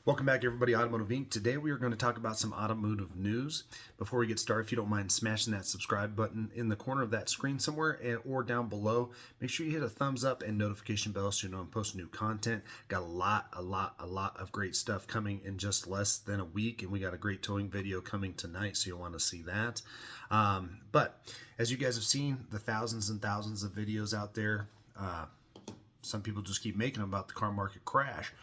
Welcome back, everybody. Automotive Inc. Today we are going to talk about some automotive news. Before we get started, if you don't mind smashing that subscribe button in the corner of that screen somewhere or down below, make sure you hit a thumbs up and notification bell so you know I'm posting new content. Got a lot of great stuff coming in just less than a week, and we got a great towing video coming tonight, so you'll want to see that. But as you guys have seen, the thousands and thousands of videos out there, some people just keep making them about the car market crash.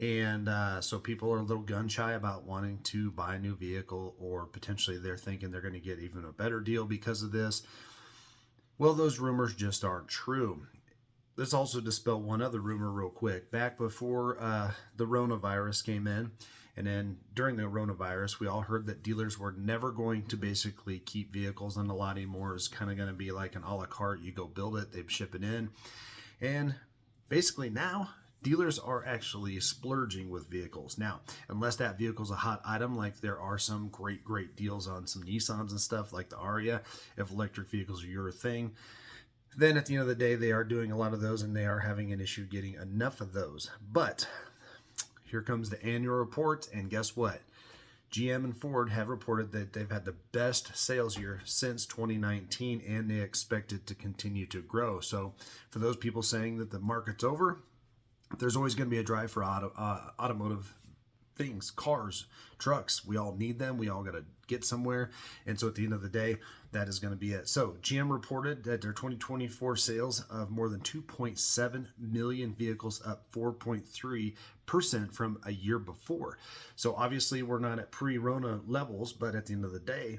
And so people are a little gun shy about wanting to buy a new vehicle, or potentially they're thinking they're going to get even a better deal because of this. Well, those rumors just aren't true. Let's also dispel one other rumor real quick. Back before the coronavirus came in, and then during the coronavirus, we all heard that dealers were never going to basically keep vehicles on the lot anymore. It's kind of going to be like an a la carte. You go build it, they ship it in. And basically now, dealers are actually splurging with vehicles. Now, unless that vehicle's a hot item, like there are some great deals on some Nissans and stuff like the Aria, if electric vehicles are your thing, then at the end of the day, they are doing a lot of those and they are having an issue getting enough of those. But here comes the annual report, and guess what? GM and Ford have reported that they've had the best sales year since 2019, and they expect it to continue to grow. So for those people saying that the market's over, there's always going to be a drive for automotive things, cars, trucks. We all need them. We all got to get somewhere. And so at the end of the day, that is going to be it. So GM reported that their 2024 sales of more than 2.7 million vehicles, up 4.3% from a year before. So obviously we're not at pre-Rona levels, but at the end of the day,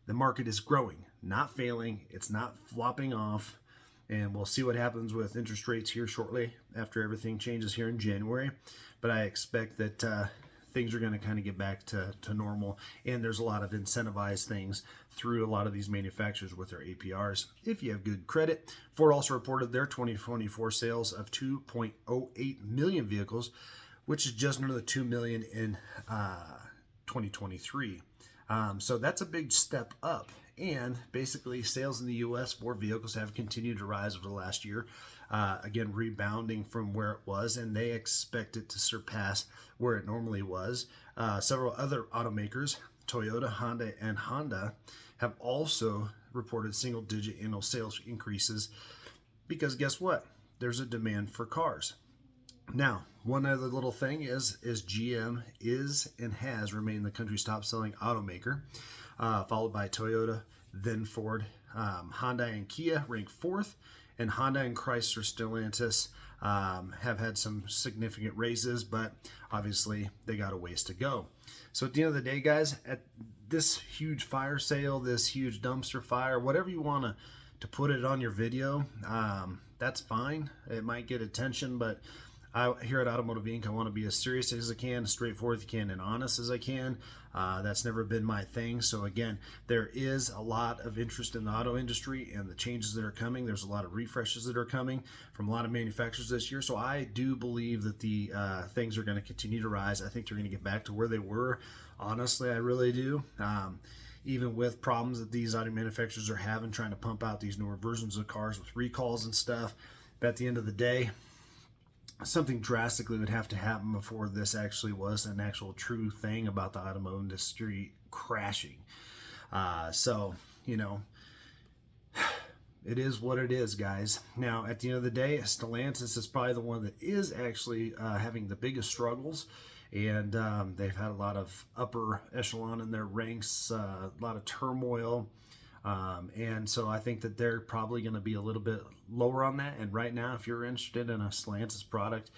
the market is growing, not failing. It's not flopping off. And we'll see what happens with interest rates here shortly after everything changes here in January. But I expect that things are going to kind of get back to normal. And there's a lot of incentivized things through a lot of these manufacturers with their APRs if you have good credit. Ford also reported their 2024 sales of 2.08 million vehicles, which is just under the 2 million in 2023. So that's a big step up. And basically sales in the U.S. for vehicles have continued to rise over the last year, again rebounding from where it was, and they expect it to surpass where it normally was. Several other automakers, Toyota, Honda, have also reported single-digit annual sales increases because guess what? There's a demand for cars. Now, one other little thing is GM is and has remained the country's top-selling automaker, followed by Toyota, then Ford. Honda and Kia rank fourth, and Honda and Chrysler Stellantis have had some significant raises, but obviously they got a ways to go. So at the end of the day, guys, at this huge fire sale, this huge dumpster fire, whatever you want to put it on your video, that's fine. It might get attention, but here at Automotive Inc., I want to be as serious as I can, as straightforward as I can, and honest as I can. That's never been my thing. So again, there is a lot of interest in the auto industry and the changes that are coming. There's a lot of refreshes that are coming from a lot of manufacturers this year. So I do believe that the things are going to continue to rise. I think they're going to get back to where they were. Honestly, I really do. Even with problems that these auto manufacturers are having, trying to pump out these newer versions of cars with recalls and stuff. But at the end of the day, something drastically would have to happen before this actually was an actual true thing about the automotive industry crashing. So, you know, it is what it is, guys. Now, at the end of the day, Stellantis is probably the one that is actually having the biggest struggles. And they've had a lot of upper echelon in their ranks, a lot of turmoil. And so I think that they're probably going to be a little bit lower on that. And right now, if you're interested in a Stellantis product,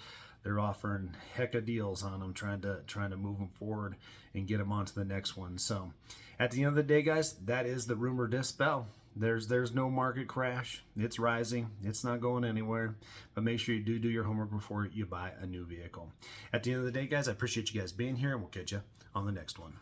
they're offering heck of deals on them, trying to move them forward and get them on to the next one. So at the end of the day, guys, that is the rumor dispel. There's no market crash. It's rising. It's not going anywhere. But make sure you do your homework before you buy a new vehicle. At the end of the day, guys, I appreciate you guys being here, and we'll catch you on the next one.